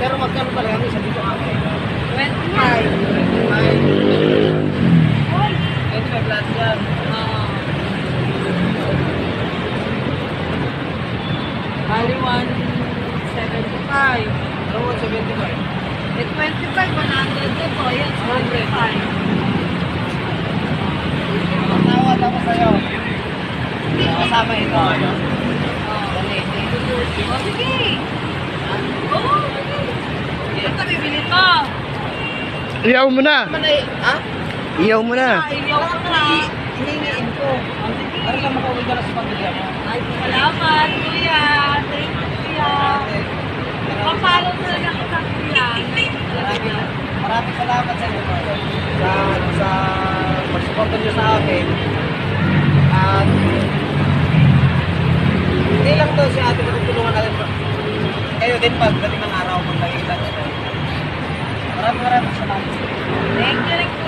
Pero magkano pala yung isa dito ate? 25. 25 lahat yan. Bali 175. Ano 175? Eh, 25, 100 na po. Yan, 105. Tawa tapos sa'yo. Kasama ito. Oh, sige. Oo, sige. Basta bibili ko. Iyaw mo na. Ha? Iyaw mo na. Ayaw ko na. Hihingiin ko. Para lang makauwi ka na sa pamilya mo. Ay, salamat, kuya. Thank you, kuya. Papalo talaga kita, kuya. Maraming salamat sa inyo. Sa pagsuporta nyo sa akin. At hindi lang to si ate matutulungan natin. Kayo din pag dating ng araw pag nakikita nyo. Maraming salamat. Thank you,